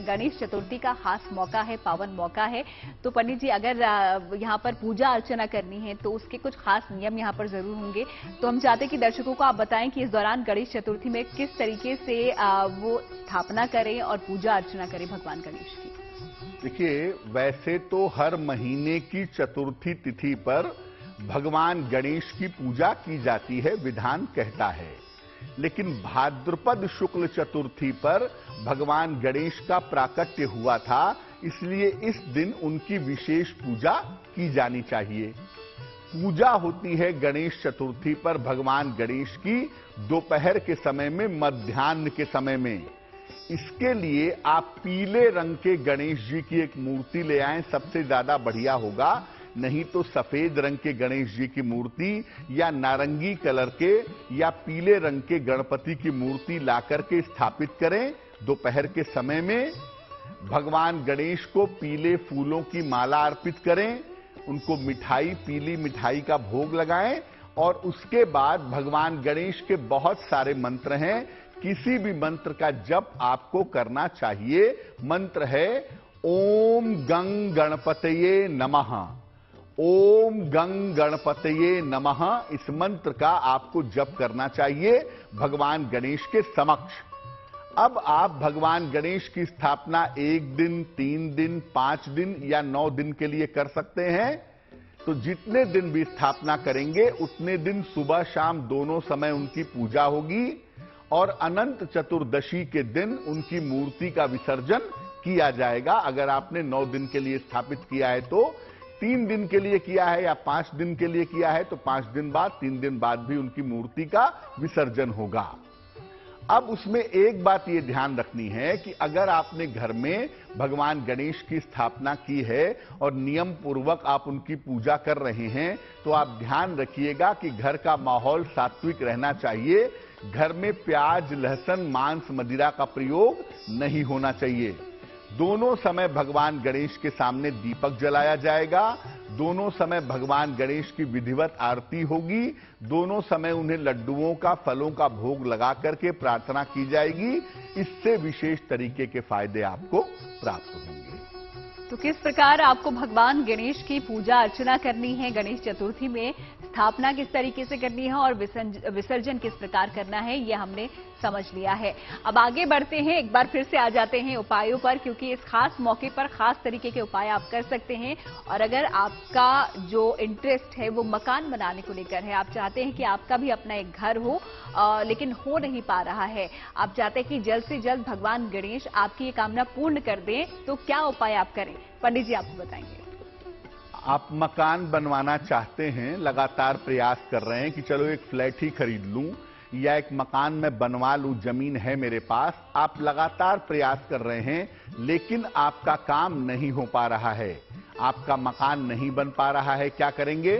गणेश चतुर्थी का खास मौका है, पावन मौका है। तो पंडित जी, अगर यहाँ पर पूजा अर्चना करनी है तो उसके कुछ खास नियम यहाँ पर जरूर होंगे। तो हम चाहते हैं कि दर्शकों को आप बताएं कि इस दौरान गणेश चतुर्थी में किस तरीके से वो स्थापना करें और पूजा अर्चना करें भगवान गणेश की। देखिए, वैसे तो हर महीने की चतुर्थी तिथि पर भगवान गणेश की पूजा की जाती है, विधान कहता है। लेकिन भाद्रपद शुक्ल चतुर्थी पर भगवान गणेश का प्राकट्य हुआ था, इसलिए इस दिन उनकी विशेष पूजा की जानी चाहिए। पूजा होती है गणेश चतुर्थी पर भगवान गणेश की दोपहर के समय में, मध्याह्न के समय में। इसके लिए आप पीले रंग के गणेश जी की एक मूर्ति ले आएं, सबसे ज्यादा बढ़िया होगा। नहीं तो सफेद रंग के गणेश जी की मूर्ति या नारंगी कलर के या पीले रंग के गणपति की मूर्ति लाकर के स्थापित करें। दोपहर के समय में भगवान गणेश को पीले फूलों की माला अर्पित करें, उनको मिठाई, पीली मिठाई का भोग लगाएं और उसके बाद भगवान गणेश के बहुत सारे मंत्र हैं, किसी भी मंत्र का जप आपको करना चाहिए। मंत्र है ओम गंग गणपतये नमः, ओम गंग गणपतये नमः। इस मंत्र का आपको जप करना चाहिए भगवान गणेश के समक्ष। अब आप भगवान गणेश की स्थापना 1 दिन, 3 दिन, 5 दिन या 9 दिन के लिए कर सकते हैं। तो जितने दिन भी स्थापना करेंगे उतने दिन सुबह शाम दोनों समय उनकी पूजा होगी और अनंत चतुर्दशी के दिन उनकी मूर्ति का विसर्जन किया जाएगा। अगर आपने 9 दिन के लिए स्थापित किया है तो 3 दिन के लिए किया है या 5 दिन के लिए किया है तो 5 दिन बाद, 3 दिन बाद भी उनकी मूर्ति का विसर्जन होगा। अब उसमें एक बात ये ध्यान रखनी है कि अगर आपने घर में भगवान गणेश की स्थापना की है और नियम पूर्वक आप उनकी पूजा कर रहे हैं तो आप ध्यान रखिएगा कि घर का माहौल सात्विक रहना चाहिए। घर में प्याज, लहसुन, मांस, मदिरा का प्रयोग नहीं होना चाहिए। दोनों समय भगवान गणेश के सामने दीपक जलाया जाएगा, दोनों समय भगवान गणेश की विधिवत आरती होगी, दोनों समय उन्हें लड्डुओं का, फलों का भोग लगा करके प्रार्थना की जाएगी। इससे विशेष तरीके के फायदे आपको प्राप्त होंगे। तो किस प्रकार आपको भगवान गणेश की पूजा अर्चना करनी है गणेश चतुर्थी में, स्थापना किस तरीके से करनी है और विसर्जन किस प्रकार करना है, ये हमने समझ लिया है। अब आगे बढ़ते हैं, एक बार फिर से आ जाते हैं उपायों पर, क्योंकि इस खास मौके पर खास तरीके के उपाय आप कर सकते हैं। और अगर आपका जो इंटरेस्ट है वो मकान बनाने को लेकर है, आप चाहते हैं कि आपका भी अपना एक घर हो लेकिन हो नहीं पा रहा है, आप चाहते हैं कि जल्द से जल्द भगवान गणेश आपकी ये कामना पूर्ण कर दें, तो क्या उपाय आप करें? पंडित जी आपको बताएंगे। आप मकान बनवाना चाहते हैं, लगातार प्रयास कर रहे हैं कि चलो एक फ्लैट ही खरीद लूं या एक मकान में बनवा लूं, जमीन है मेरे पास। आप लगातार प्रयास कर रहे हैं लेकिन आपका काम नहीं हो पा रहा है, आपका मकान नहीं बन पा रहा है। क्या करेंगे?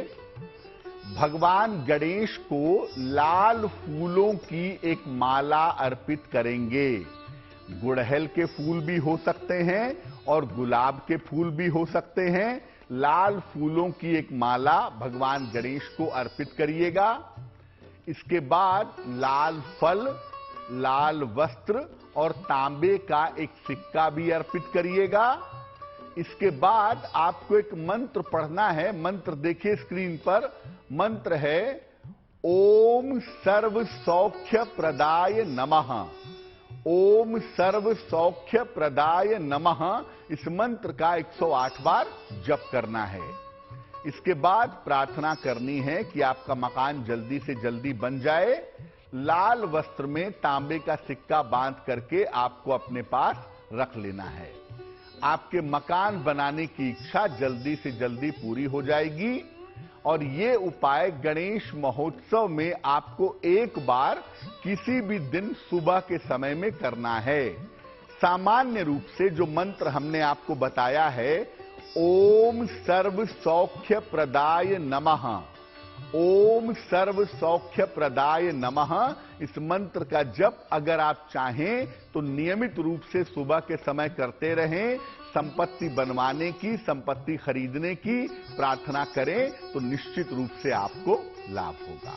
भगवान गणेश को लाल फूलों की एक माला अर्पित करेंगे। गुड़हल के फूल भी हो सकते हैं और गुलाब के फूल भी हो सकते हैं। लाल फूलों की एक माला भगवान गणेश को अर्पित करिएगा। इसके बाद लाल फल, लाल वस्त्र और तांबे का एक सिक्का भी अर्पित करिएगा। इसके बाद आपको एक मंत्र पढ़ना है। मंत्र देखिए स्क्रीन पर। मंत्र है ओम सर्व सौख्य प्रदाय नमः, ओम सर्व सौख्य प्रदाय नमः। इस मंत्र का 108 बार जप करना है। इसके बाद प्रार्थना करनी है कि आपका मकान जल्दी से जल्दी बन जाए। लाल वस्त्र में तांबे का सिक्का बांध करके आपको अपने पास रख लेना है। आपके मकान बनाने की इच्छा जल्दी से जल्दी पूरी हो जाएगी। और ये उपाय गणेश महोत्सव में आपको एक बार किसी भी दिन सुबह के समय में करना है। सामान्य रूप से जो मंत्र हमने आपको बताया है, ओम सर्व सौख्य प्रदाय नमः, ओम सर्व सौख्य प्रदाय नमः। इस मंत्र का जप अगर आप चाहें तो नियमित रूप से सुबह के समय करते रहें। संपत्ति बनवाने की, संपत्ति खरीदने की प्रार्थना करें तो निश्चित रूप से आपको लाभ होगा।